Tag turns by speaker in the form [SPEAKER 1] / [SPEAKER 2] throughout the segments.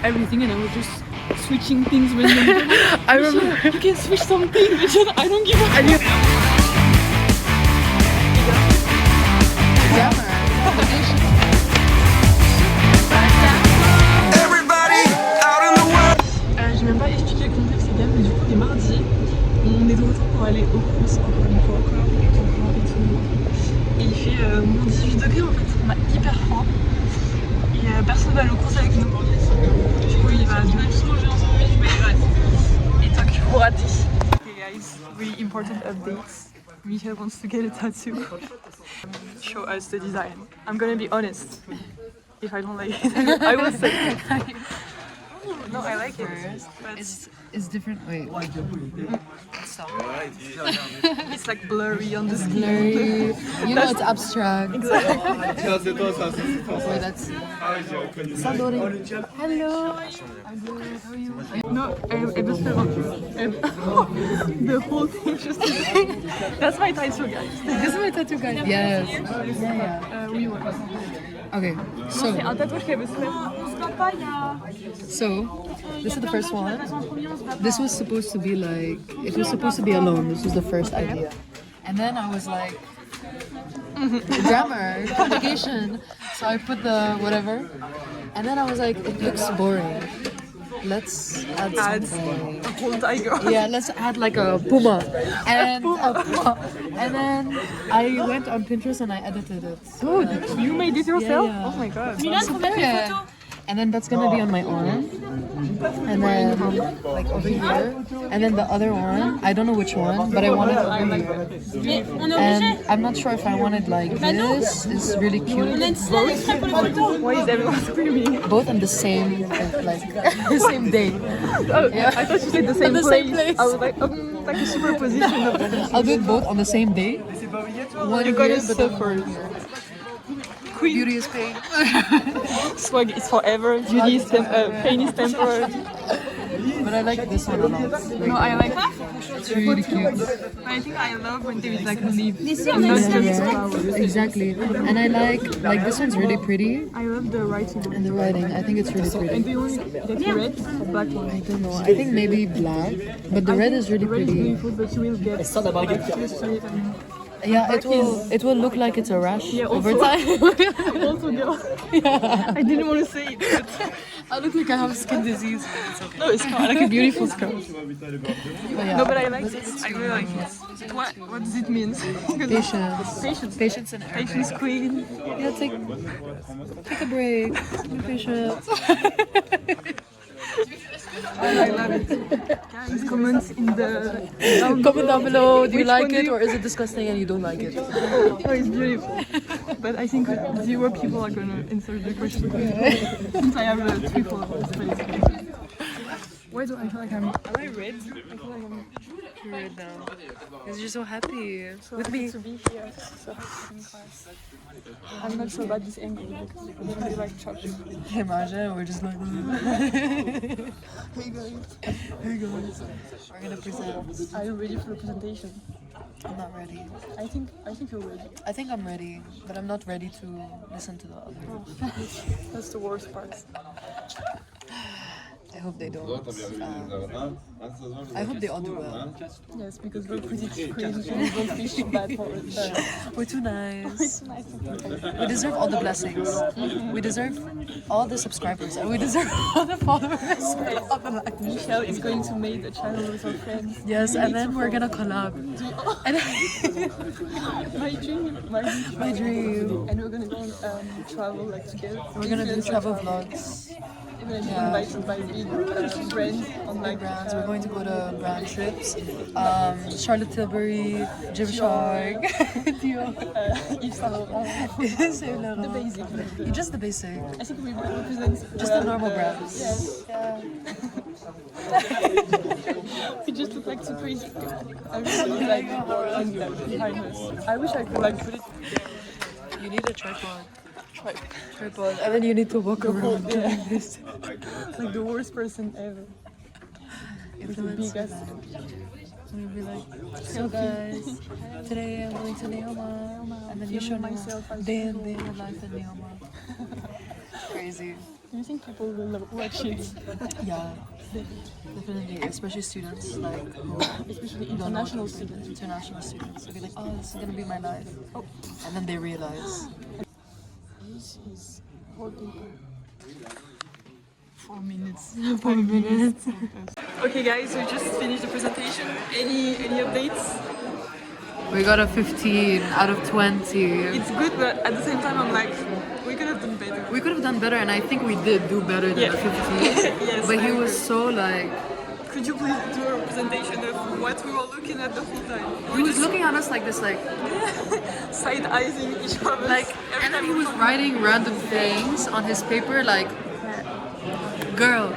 [SPEAKER 1] everything, and I was just switching things randomly.
[SPEAKER 2] I remember.
[SPEAKER 1] You can switch something, Michelle. I don't give a fuck. J'ai même pas expliqué à combien c'était, mais du coup, on est mardi. On est de retour pour aller au courses encore une fois, et il fait moins 18 degrés en fait. On a hyper froid. Et personne va aller aux courses avec nous. Du coup, il va devoir se manger ensemble, mais ouais. Et toi, tu pourras rater. Okay, guys, really important updates. Michel wants to get a tattoo. Show us the design. I'm gonna be honest. If I don't like it, I will say. No, I like it. But
[SPEAKER 2] It's different. Wait. Stop.
[SPEAKER 1] it's like blurry on the screen.
[SPEAKER 2] Blurry. You know it's abstract.
[SPEAKER 1] Exactly.
[SPEAKER 2] Wait, that's. Salori. Hello. I'm good. How are you?
[SPEAKER 1] No, the whole thing just. That's my title, guys.
[SPEAKER 2] This is my tattoo, guys. Yes. Yeah.
[SPEAKER 1] Oui, ouais.
[SPEAKER 2] Okay. So.
[SPEAKER 1] C'est un tatouage qui avait se faire.
[SPEAKER 2] So, this is the first one. This was supposed to be like, it was supposed to be alone. This was the first idea. And then I was like, grammar, conjugation. So I put the whatever. And then I was like, it looks boring. Let's add something.
[SPEAKER 1] A whole tiger.
[SPEAKER 2] Yeah, let's add like a puma. And a puma. And then I went on Pinterest and I edited it.
[SPEAKER 1] Good. You made it yourself?
[SPEAKER 2] Yeah.
[SPEAKER 1] Oh my god.
[SPEAKER 2] Yeah. And then that's gonna be on my arm, and then like over here, and then the other arm. I don't know which one, but I want it over here. And I'm not sure if I want it like this. It's really cute.
[SPEAKER 1] Why is everyone screaming?
[SPEAKER 2] Both on the same like the same day.
[SPEAKER 1] Oh, yeah. I thought you said the same
[SPEAKER 2] the
[SPEAKER 1] place.
[SPEAKER 2] same place.
[SPEAKER 1] I was like a superposition of them.
[SPEAKER 2] I'll do it both on the same day. One
[SPEAKER 1] You're gonna
[SPEAKER 2] here, but then
[SPEAKER 1] suffer.
[SPEAKER 2] one here. Beauty is pain.
[SPEAKER 1] Swag is forever, beauty is pain is temporary.
[SPEAKER 2] But I like this one a lot.
[SPEAKER 1] No, I like
[SPEAKER 2] It's really cute.
[SPEAKER 1] I think I love when there is like leaves.
[SPEAKER 2] Yeah, exactly. And I like this one's really pretty.
[SPEAKER 1] I love the writing.
[SPEAKER 2] And the writing, I think it's really
[SPEAKER 1] And
[SPEAKER 2] pretty.
[SPEAKER 1] do you want get red or black one?
[SPEAKER 2] I don't know. I think maybe black, but the red is really
[SPEAKER 1] Red is
[SPEAKER 2] pretty.
[SPEAKER 1] beautiful, but you will get used to it. And
[SPEAKER 2] Yeah, it will look like it's a rash
[SPEAKER 1] Yeah,
[SPEAKER 2] over
[SPEAKER 1] also-
[SPEAKER 2] time.
[SPEAKER 1] also, girl,
[SPEAKER 2] Yeah.
[SPEAKER 1] I didn't want to say it. But
[SPEAKER 2] I look like I have skin disease. It's okay.
[SPEAKER 1] no, it's not like a beautiful scar.
[SPEAKER 2] But yeah.
[SPEAKER 1] No, but I like it. I really like it. What does it mean?
[SPEAKER 2] Patience.
[SPEAKER 1] Patience.
[SPEAKER 2] Patience and Arabic.
[SPEAKER 1] Patience queen.
[SPEAKER 2] Yeah, take a break. Be patient.
[SPEAKER 1] I love it. Guys, comment in the
[SPEAKER 2] Comment down below. Do you
[SPEAKER 1] Which
[SPEAKER 2] like
[SPEAKER 1] one
[SPEAKER 2] it
[SPEAKER 1] do you-
[SPEAKER 2] or is it disgusting and you don't like it?
[SPEAKER 1] Oh, it's beautiful. But I think 0 people are gonna answer the question. Since I have 3 followers, but it's okay. Why do I feel like am I red? I feel like I'm
[SPEAKER 2] You're red now. Because you're so happy
[SPEAKER 1] so
[SPEAKER 2] with
[SPEAKER 1] happy
[SPEAKER 2] me.
[SPEAKER 1] to be here. So happy in class. I'm not sure about this angle because it's gonna be like chopped.
[SPEAKER 2] Imagine we're just like,
[SPEAKER 1] Hey guys,
[SPEAKER 2] hey guys, we're gonna present.
[SPEAKER 1] are you ready for the presentation?
[SPEAKER 2] I'm not ready.
[SPEAKER 1] I think you're ready.
[SPEAKER 2] I think I'm ready, but I'm not ready to listen to the other.
[SPEAKER 1] That's the worst part.
[SPEAKER 2] I hope they don't. I hope they all do well.
[SPEAKER 1] Yes, because we're pretty crazy and we don't feel bad for it.
[SPEAKER 2] We're too nice.
[SPEAKER 1] It's nice to be
[SPEAKER 2] We deserve all the blessings. We deserve all the subscribers, and we deserve all the followers. All the likes.
[SPEAKER 1] Michelle is going to make a channel with her friends.
[SPEAKER 2] Yes, and then we're gonna collab. And
[SPEAKER 1] My dream.
[SPEAKER 2] my dream.
[SPEAKER 1] And we're gonna go on travel like together.
[SPEAKER 2] We're gonna do
[SPEAKER 1] Influencer
[SPEAKER 2] travel vlogs.
[SPEAKER 1] We're gonna be
[SPEAKER 2] Yeah.
[SPEAKER 1] invited by big brands on like
[SPEAKER 2] Brands. We're going to go to brand trips. Charlotte Tilbury, Gymshark, Dior,
[SPEAKER 1] Yves Saint Laurent.
[SPEAKER 2] Saint Laurent.
[SPEAKER 1] The basic.
[SPEAKER 2] Just the basic.
[SPEAKER 1] I think we represent
[SPEAKER 2] Just the normal brands.
[SPEAKER 1] Yes.
[SPEAKER 2] Yeah.
[SPEAKER 1] We just look like two crazy people. I really look like behind us. I wish I could like put it
[SPEAKER 2] You need a tripod. Tripod. And then you need to walk around doing this.
[SPEAKER 1] like the worst person ever. With the big ass.
[SPEAKER 2] And you'll be like, so guys, today I'm going to Neoma. And then you show
[SPEAKER 1] Filming myself
[SPEAKER 2] Neoma.
[SPEAKER 1] as
[SPEAKER 2] Day in
[SPEAKER 1] usual.
[SPEAKER 2] the life in Neoma. Crazy.
[SPEAKER 1] Do you think people will watch it?
[SPEAKER 2] Yeah, definitely, especially students like who
[SPEAKER 1] Especially
[SPEAKER 2] don't know
[SPEAKER 1] international
[SPEAKER 2] what to do.
[SPEAKER 1] students.
[SPEAKER 2] International students. They'll be like, oh, this is gonna be my life. Oh, and then they realize.
[SPEAKER 1] This is working.
[SPEAKER 2] 4 minutes.
[SPEAKER 1] 4 minutes. Okay, guys, we just finished the presentation. Any updates?
[SPEAKER 2] We got a 15 out of 20.
[SPEAKER 1] It's good, but at the same time, I'm like, we could have done better.
[SPEAKER 2] We could have done better, and I think we did do better than
[SPEAKER 1] Yeah.
[SPEAKER 2] a 15.
[SPEAKER 1] Yes.
[SPEAKER 2] But he
[SPEAKER 1] I
[SPEAKER 2] was
[SPEAKER 1] agree.
[SPEAKER 2] so like,
[SPEAKER 1] Could you please do a representation of what we were looking at the whole time?
[SPEAKER 2] he was looking at us like this, like,
[SPEAKER 1] Side-eyeing each other.
[SPEAKER 2] like, and then he was writing random things on his paper, like, girl,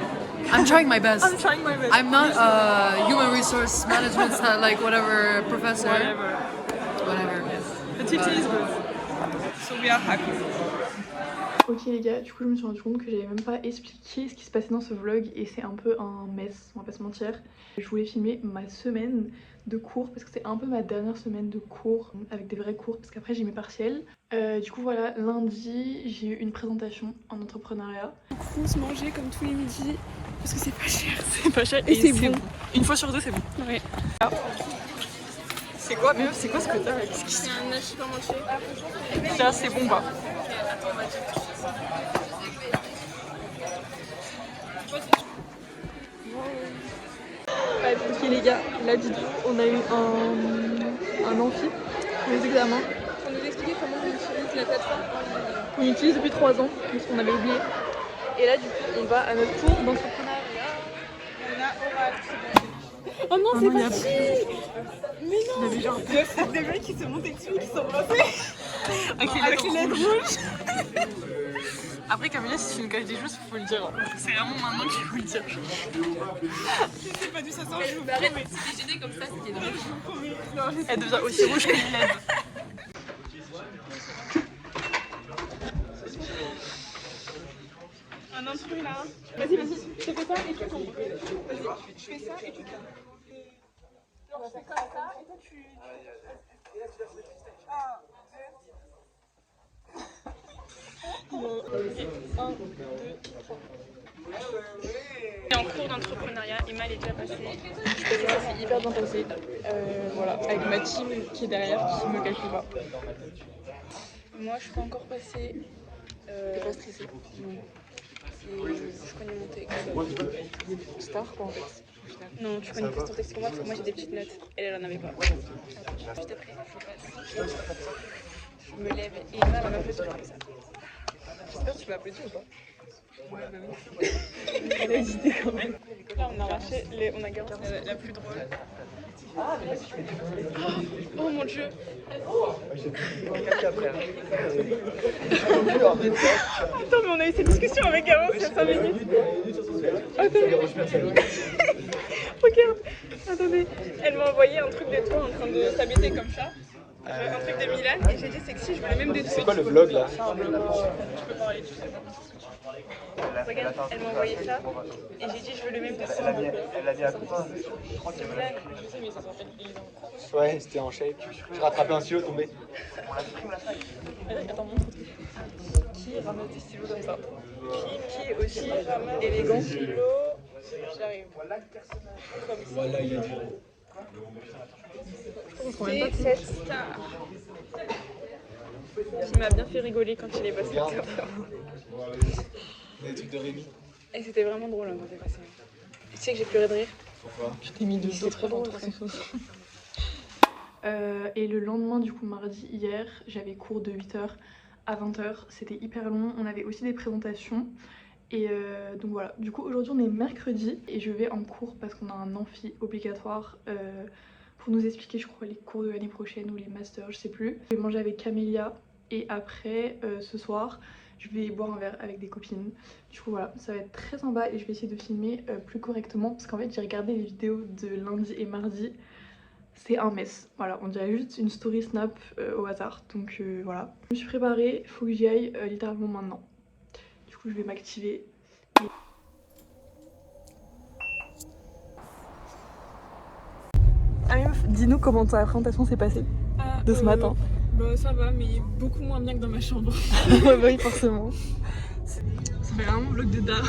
[SPEAKER 2] I'm trying my best.
[SPEAKER 1] I'm trying my best.
[SPEAKER 2] I'm not a human resource management, like whatever professor.
[SPEAKER 1] Whatever.
[SPEAKER 2] Whatever.
[SPEAKER 1] The 15 is good. So we are happy.
[SPEAKER 3] Ok les gars, du coup je me suis rendu compte que j'avais même pas expliqué ce qui se passait dans ce vlog et c'est un peu un mess, on va pas se mentir. Je voulais filmer ma semaine de cours parce que c'est un peu ma dernière semaine de cours avec des vrais cours parce qu'après j'ai mes partiels. Du coup voilà, lundi j'ai eu une présentation en entrepreneuriat.
[SPEAKER 4] On se manger comme tous les midis parce que c'est pas cher.
[SPEAKER 1] C'est pas cher
[SPEAKER 4] Et c'est bon.
[SPEAKER 1] Une fois sur deux, c'est bon.
[SPEAKER 4] Ouais.
[SPEAKER 1] C'est quoi, meuf? C'est quoi ce que t'as avec ce qui
[SPEAKER 4] C'est un hachis pas manché.
[SPEAKER 1] ça, c'est bon pas? Ouais, ok les gars, là dites on a eu un amphi pour les examens
[SPEAKER 4] Pour nous expliquer comment on utilise la plateforme.
[SPEAKER 1] qu'on utilise depuis 3 ans, parce qu'on avait oublié. Et là du coup on va à notre cours d'entrepreneuriat. On a oral.
[SPEAKER 4] Oh non, c'est
[SPEAKER 1] non, il y a-
[SPEAKER 4] parti. Mais non.
[SPEAKER 1] Il y avait genre des mecs qui se montaient dessus, qui s'embrassaient avec les lettres rouges. Après Camilla, si tu nous caches des choses, faut le dire. C'est vraiment maintenant qu'il faut le dire. Je sais pas d'où ça sort, je vous promets.
[SPEAKER 4] Si j'étais comme ça, c'était drôle.
[SPEAKER 1] Elle devient aussi rouge que Mylène. Un intrus là. Vas-y, je te fais ça et tu tombes. Vas-y, je fais ça et tu tombes. On va faire comme ça et toi tu.
[SPEAKER 4] Et en cours d'entrepreneuriat, Emma est déjà passée.
[SPEAKER 1] Ça s'est hyper bien passé. Voilà, avec ma team qui est derrière, qui me calcule pas.
[SPEAKER 4] Moi, je suis pas encore passée.
[SPEAKER 1] T'es pas stressée?
[SPEAKER 4] Je connais mon texte.
[SPEAKER 1] Star quoi en fait.
[SPEAKER 4] Non, tu connais plus ton texte que moi parce que moi j'ai des petites notes. Elle en avait pas. Juste après, je passe. Je me lève et Emma va m'applaudir comme ça.
[SPEAKER 1] J'espère que tu vas applaudir ou pas? Ouais, bah oui.
[SPEAKER 4] Elle a hésité quand même. Là, on a arraché, on a gardé la plus drôle. Oh mon dieu! Attends, mais on a eu cette discussion avec Garo il y a 5 minutes. Attends. Regarde, attendez. Elle m'a envoyé un truc de toi en train de s'habiller comme ça. Un truc de Milan et j'ai dit sexy, je voulais même des trucs.
[SPEAKER 5] C'est quoi le vlog là?
[SPEAKER 4] Tu peux parler, tu sais. Regarde, elle m'a envoyé ça et j'ai dit je veux le même de ça.
[SPEAKER 5] Elle l'a dit à quoi?
[SPEAKER 4] C'est Milan, je sais mais ça s'appelle Elisa.
[SPEAKER 5] Ouais, c'était en shape. J'ai rattrapé un stylo tombé.
[SPEAKER 1] Attends, montre. Qui ramasse des stylos comme ça? Qui est aussi élégant?
[SPEAKER 4] Stylo, j'arrive. Comme ça.
[SPEAKER 5] Voilà, il a dit.
[SPEAKER 4] C'est cette star qui m'a bien fait rigoler quand il est passé.
[SPEAKER 5] Des trucs de Rémi.
[SPEAKER 4] Et c'était vraiment drôle hein, quand il est passé. Tu sais que j'ai pleuré de rire.
[SPEAKER 5] Pourquoi?
[SPEAKER 1] Je t'ai mis de
[SPEAKER 4] C'est trop drôle.
[SPEAKER 3] Et le lendemain du coup mardi hier, j'avais cours de 8h à 20h, c'était hyper long, on avait aussi des présentations. Et donc voilà, du coup aujourd'hui on est mercredi et je vais en cours parce qu'on a un amphi obligatoire pour nous expliquer je crois les cours de l'année prochaine ou les masters, je sais plus. Je vais manger avec Camélia et après ce soir je vais boire un verre avec des copines. Du coup voilà, ça va être très sympa et je vais essayer de filmer plus correctement parce qu'en fait j'ai regardé les vidéos de lundi et mardi. C'est un mess, voilà, on dirait juste une story snap au hasard, donc voilà. Je me suis préparée, faut que j'y aille littéralement maintenant. Du coup je vais m'activer.
[SPEAKER 1] Ah meuf, dis-nous comment ta présentation s'est passée de ce matin.
[SPEAKER 4] Bah ça va, mais beaucoup moins bien que dans ma chambre.
[SPEAKER 1] Ouais bah oui forcément. Ça fait vraiment vlog de Dara.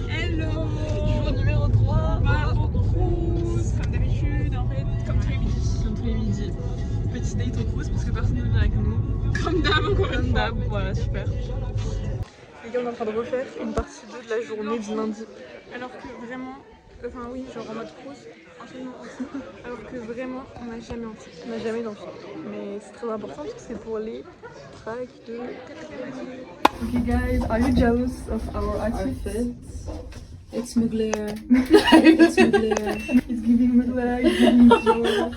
[SPEAKER 1] Hello. Jour numéro 3. Au cruise. Comme d'habitude en fait. Comme tous les midis. Comme tous les midis. Petit date au cruise parce que personne ne vient avec nous. Comme d'hab encore une fois. Comme d'hab, voilà super. Les gars on est en train de refaire une partie 2 de la journée du lundi. Alors que vraiment, enfin oui genre en mode cruise, enchaînement aussi. Alors que vraiment on n'a jamais envie. On n'a jamais d'envie. Mais c'est très important parce que c'est pour les tracks de... Okay guys, are you jealous of our outfits?
[SPEAKER 2] It's Mugler. It's Mugler.
[SPEAKER 1] It's giving Mugler, it's giving joy,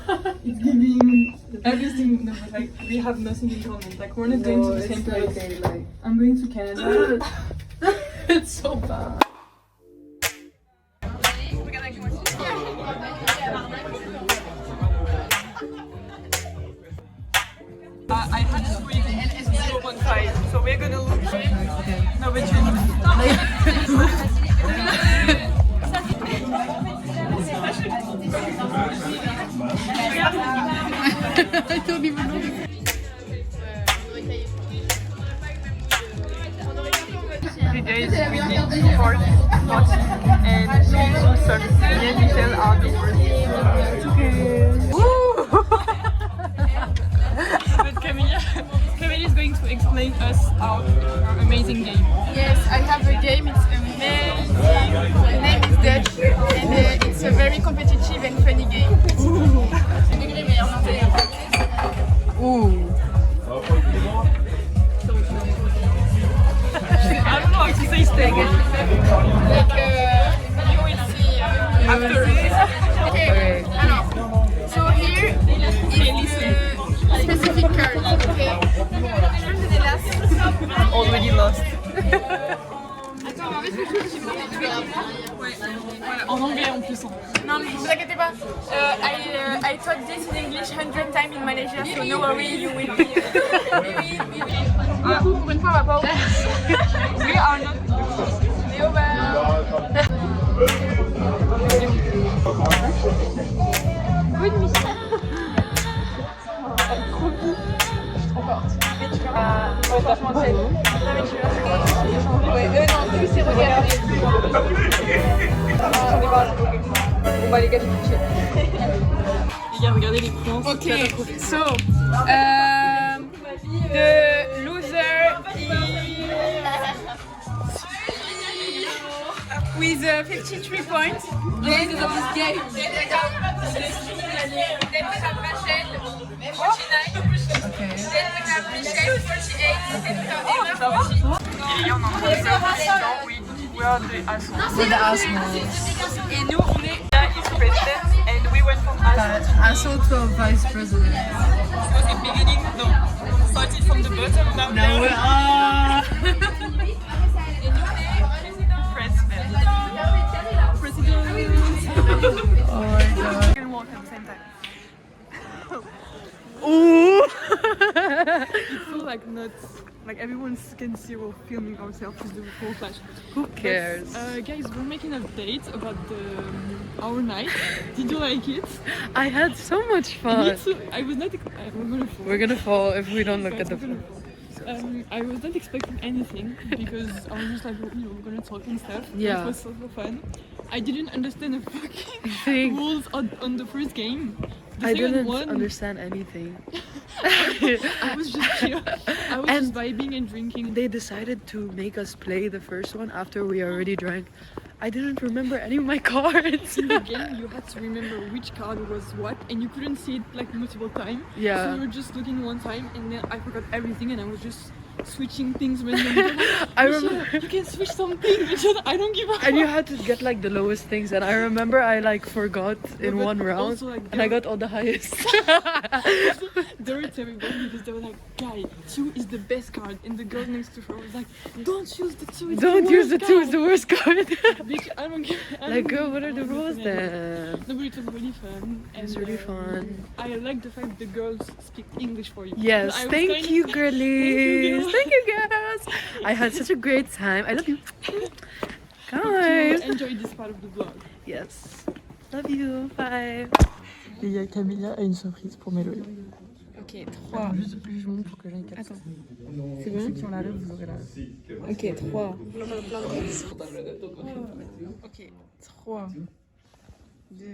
[SPEAKER 1] it's giving everything. No, but like we have nothing in common. Like we're not going to the same place.
[SPEAKER 2] Okay, like,
[SPEAKER 1] I'm going to Canada.
[SPEAKER 2] it's so bad.
[SPEAKER 1] I had to swing 0.5, so we're gonna look. No, but you
[SPEAKER 2] I don't even know.
[SPEAKER 1] The days we did 40, and she's awesome. Me and Michelle are the first. But Camilla is going to explain us our amazing game.
[SPEAKER 4] Yes, I have a game. It's amazing. The name is Dutch, and it's a very competitive and funny game.
[SPEAKER 2] Ooh.
[SPEAKER 1] I don't know how to say steak.
[SPEAKER 4] Like you will see after. Okay. So here is a specific card. Okay.
[SPEAKER 1] Already lost. En anglais en plus.
[SPEAKER 4] Non mais vous inquiétez pas. I taught this in English 100 times in Malaysia, so no worry, you will be. Du coup, pour une fois, on va pas au
[SPEAKER 1] We are not.
[SPEAKER 4] Léo va. Good mission.
[SPEAKER 1] Ouais, franchement, c'est.
[SPEAKER 4] Ouais, non, tout c'est regardé.
[SPEAKER 1] Bon bah les gars, j'ai touché. Les gars, regardez les points.
[SPEAKER 4] Okay, so the loser is with 53 points. The end of this game. Then we have Rachel, 49.
[SPEAKER 2] Okay.
[SPEAKER 4] Then we have Michelle, 48. Then we have Emma, 40.
[SPEAKER 1] Les gars, on est en train de faire oui, we are the assholes.
[SPEAKER 2] We're the assholes.
[SPEAKER 1] Et nous, on est là, is president, and we went from asshole.
[SPEAKER 2] Asshole to a vice president.
[SPEAKER 1] Because in beginning, no, started from the bottom, now
[SPEAKER 2] we are.
[SPEAKER 1] president. President.
[SPEAKER 2] Oh my god.
[SPEAKER 1] You can walk at the same time.
[SPEAKER 2] Ooh.
[SPEAKER 1] It feels like nuts. Like everyone can see we're filming ourselves with the full flash.
[SPEAKER 2] Who cares?
[SPEAKER 1] Guys, we're making an update about our night. Did you like it?
[SPEAKER 2] I had so much
[SPEAKER 1] Me
[SPEAKER 2] fun.
[SPEAKER 1] too. I was not.
[SPEAKER 2] We're gonna fall if we don't look at the
[SPEAKER 1] We're gonna
[SPEAKER 2] phone.
[SPEAKER 1] I was not expecting anything because I was just like, we're gonna talk and stuff.
[SPEAKER 2] Yeah.
[SPEAKER 1] It was so fun. I didn't understand the fucking
[SPEAKER 2] Thing.
[SPEAKER 1] rules on the first game. The
[SPEAKER 2] I
[SPEAKER 1] second
[SPEAKER 2] didn't
[SPEAKER 1] one,
[SPEAKER 2] understand anything.
[SPEAKER 1] I was just chill. I was just vibing and drinking.
[SPEAKER 2] They decided to make us play the first one after we already drank. I didn't remember any of my cards.
[SPEAKER 1] In the game, you had to remember which card was what, and you couldn't see it like multiple times. So
[SPEAKER 2] Yeah.
[SPEAKER 1] you were just looking one time, and then I forgot everything, and I was just switching things randomly.
[SPEAKER 2] I
[SPEAKER 1] Michelle,
[SPEAKER 2] remember.
[SPEAKER 1] you can switch something, Michelle, I don't give a fuck.
[SPEAKER 2] And you had to get like the lowest things, and I remember I like forgot in
[SPEAKER 1] but
[SPEAKER 2] one round,
[SPEAKER 1] also, like,
[SPEAKER 2] and I got all the highest.
[SPEAKER 1] They were terrible because they were like, guy, 2 is the best card, and the girl next to her was like, don't use the 2, it's
[SPEAKER 2] Don't
[SPEAKER 1] the
[SPEAKER 2] use the
[SPEAKER 1] worst
[SPEAKER 2] 2, it's the worst card.
[SPEAKER 1] Bitch, I don't give I
[SPEAKER 2] Like,
[SPEAKER 1] don't
[SPEAKER 2] girl,
[SPEAKER 1] give
[SPEAKER 2] what are the
[SPEAKER 1] a fuck.
[SPEAKER 2] rules then?
[SPEAKER 1] No, but it was really fun.
[SPEAKER 2] It's really fun.
[SPEAKER 1] I like the fact the girls speak English for you.
[SPEAKER 2] Yes,
[SPEAKER 1] I was
[SPEAKER 2] thank
[SPEAKER 1] kind
[SPEAKER 2] you,
[SPEAKER 1] of-
[SPEAKER 2] girlies.
[SPEAKER 1] girl.
[SPEAKER 2] Thank you, girls. I had such a great time. I love you, guys.
[SPEAKER 1] Enjoy this part of the vlog.
[SPEAKER 2] Yes, love you. Bye.
[SPEAKER 1] Et il y a Camilla a une surprise pour Méloï.
[SPEAKER 4] Ok, 3.
[SPEAKER 2] Juste plus je monte pour que j'aille capter.
[SPEAKER 4] Attends. C'est bon?
[SPEAKER 2] Ceux qui ont la rêve, vous aurez la rêve.
[SPEAKER 4] Ok, 3. Ok, 3, 2,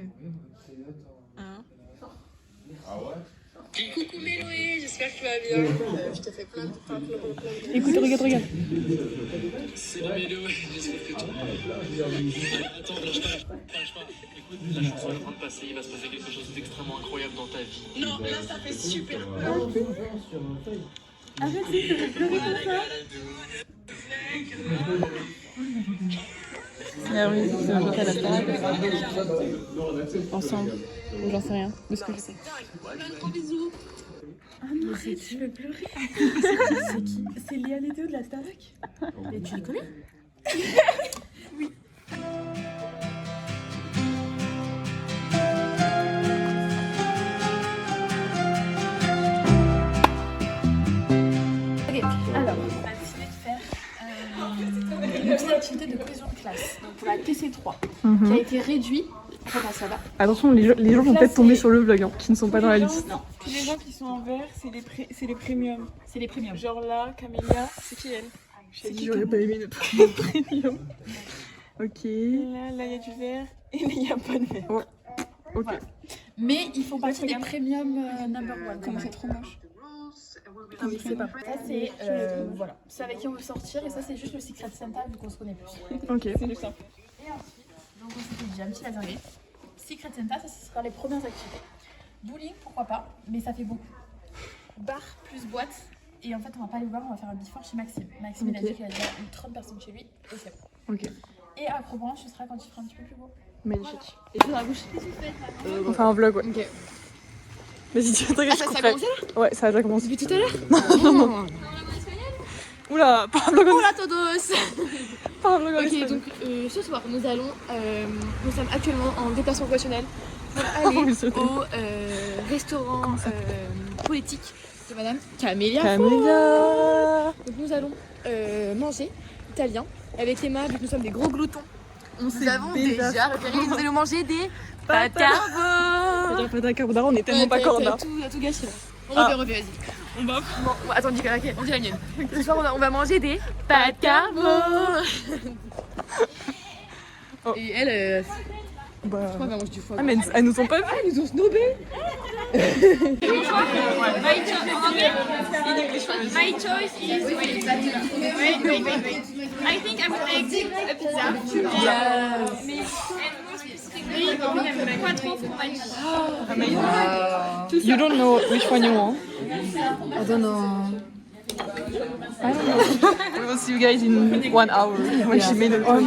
[SPEAKER 4] 1. Coucou Méloé, j'espère que tu vas bien. Je te fais plein de...
[SPEAKER 3] Écoute, regarde.
[SPEAKER 6] C'est la vidéo, j'espère que tu vas bien. Attends, lâche pas. Écoute, la chanson est en train de passer, il va se passer quelque chose d'extrêmement incroyable dans ta vie.
[SPEAKER 4] Non, là ça fait super peur.
[SPEAKER 3] Arrête, c'est fait pleurer comme ça.
[SPEAKER 4] Ah oui, c'est un jour à la Starac. Ensemble. Ou j'en sais rien. De ce que je sais. Gros bisous.
[SPEAKER 3] Ah non, arrête, je vais pleurer. C'est qui? C'est Léa Lédéo de la Starac.
[SPEAKER 2] Et tu les connais?
[SPEAKER 3] Oui. Ok, alors, on a décidé de faire une petite activité de cohésion de classe. Donc pour la TC3, qui a été réduite. Comment ça va?
[SPEAKER 1] Attention, les gens vont peut-être tomber sur le vlog, hein, qui ne sont pas dans la liste.
[SPEAKER 3] Non. Les gens qui sont en vert, c'est les premiums.
[SPEAKER 2] C'est les premiums.
[SPEAKER 3] Genre là, Camélia, c'est qui elle?
[SPEAKER 1] C'est qui j'aurais pas aimé notre premium. Ok.
[SPEAKER 3] Là, il y a du vert et là, il n'y a pas de vert.
[SPEAKER 1] Ouais. Ok.
[SPEAKER 2] Voilà. Mais ils font partie des premium number one.
[SPEAKER 3] Comment c'est trop moche.
[SPEAKER 2] Ah oui, c'est pas. Ça c'est voilà. C'est avec qui on veut sortir et ça c'est juste le Secret Santa vu qu'on se connaît plus.
[SPEAKER 1] Ok.
[SPEAKER 3] C'est juste ça.
[SPEAKER 2] Et ensuite, donc on s'était dit un petit laser game. Secret Santa, ça ce sera les premières activités. Bowling, pourquoi pas, mais ça fait beaucoup. Bar plus boîte. Et en fait, on va pas aller voir, on va faire un before chez Maxime. Maxime, il a dit qu'il y a déjà une 30 personnes chez lui et c'est bon.
[SPEAKER 1] Ok.
[SPEAKER 2] Et à Acrobranche, ce sera quand il fera un petit peu plus beau.
[SPEAKER 1] Magnifique.
[SPEAKER 2] Et tout dans la bouche.
[SPEAKER 1] On fait un vlog, ouais.
[SPEAKER 2] Ok.
[SPEAKER 1] Vas-y, tu veux
[SPEAKER 2] Ah, ça a commencé là?
[SPEAKER 1] Ouais, ça a déjà commencé.
[SPEAKER 2] Depuis tout à l'heure?
[SPEAKER 1] Non. Oula, pas un vlog en
[SPEAKER 2] Hola todos!
[SPEAKER 1] pas un vlog en
[SPEAKER 4] Ok,
[SPEAKER 1] espagnol.
[SPEAKER 4] donc ce soir, nous sommes actuellement en déplacement professionnel pour
[SPEAKER 1] Oh,
[SPEAKER 4] aller
[SPEAKER 1] mais c'était-
[SPEAKER 4] au restaurant politique de Madame Camélia.
[SPEAKER 1] Camélia.
[SPEAKER 4] Donc nous allons manger italien avec Emma, vu que nous sommes des gros gloutons. Nous avons déjà repéré, nous allons manger des pâtes carbo.
[SPEAKER 1] Pâte à carbonara, on est tellement pas corda.
[SPEAKER 4] T'as tout gâché là. On
[SPEAKER 1] Ah.
[SPEAKER 4] refait, vas-y.
[SPEAKER 1] On va.
[SPEAKER 4] Bon, attends, on dit la mienne. Ce soir, on va manger des pâtes carbo.
[SPEAKER 1] Oh.
[SPEAKER 4] Et elle,
[SPEAKER 1] Bah...
[SPEAKER 4] je crois qu'elle mange du foie.
[SPEAKER 1] Ah, mais elles nous ont pas vu.
[SPEAKER 4] Ils nous ont snobé.
[SPEAKER 7] My choice is wait. I think I would like a pizza. And more specifically, quattro formaggi.
[SPEAKER 1] You don't know which one you want.
[SPEAKER 2] I don't know.
[SPEAKER 1] We will see you guys in 1 hour when she made it.
[SPEAKER 2] Or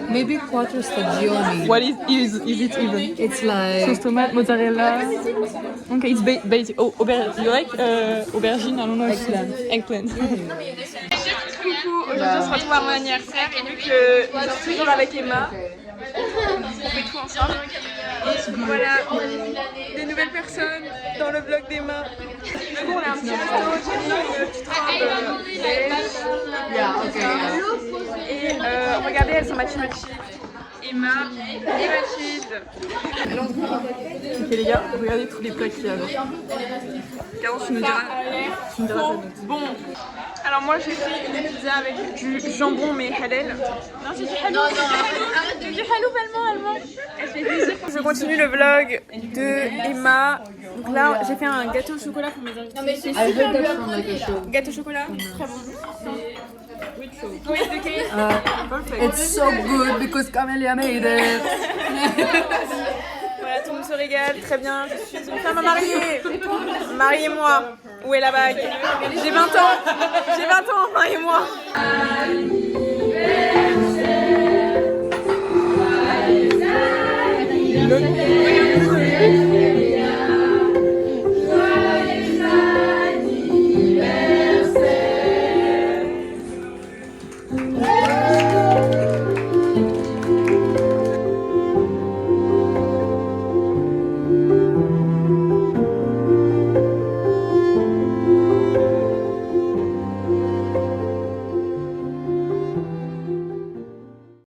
[SPEAKER 2] maybe quattro stagioni.
[SPEAKER 1] What is it even?
[SPEAKER 2] It's like
[SPEAKER 1] Sauce tomate, mozzarella. Okay, it's basic. Oh, you like aubergine? I don't know. Eggplant.
[SPEAKER 3] Coucou, aujourd'hui on se retrouve à mon anniversaire et vu que nous sommes toujours avec Emma, on fait tout ensemble. Et voilà, des nouvelles personnes dans le vlog d'Emma. Du coup on a un petit resto, j'ai mis une petite robe beige. Et regardez, elles sont matchy-matchy. Emma et Mathilde.
[SPEAKER 1] Ok les gars, regardez tous les plats qu'il y a là. Carole, tu nous diras ta note.
[SPEAKER 3] Bon, alors moi j'ai fait une pizza avec du jambon mais halal. Non, c'est du halal. C'est du halal allemand. Elle fait plaisir. Je continue le vlog de Emma. Donc là, j'ai fait un gâteau au chocolat pour mes invités. Non, mais c'est super bien. Gâteau au chocolat, très bon. Oui, c'est ok.
[SPEAKER 2] it's so good because Camélia made it.
[SPEAKER 3] Voilà, tout le monde se régale, très bien. Je suis une femme à marier. Mariez-moi. Où est la bague? J'ai 20 ans. Mariez-moi.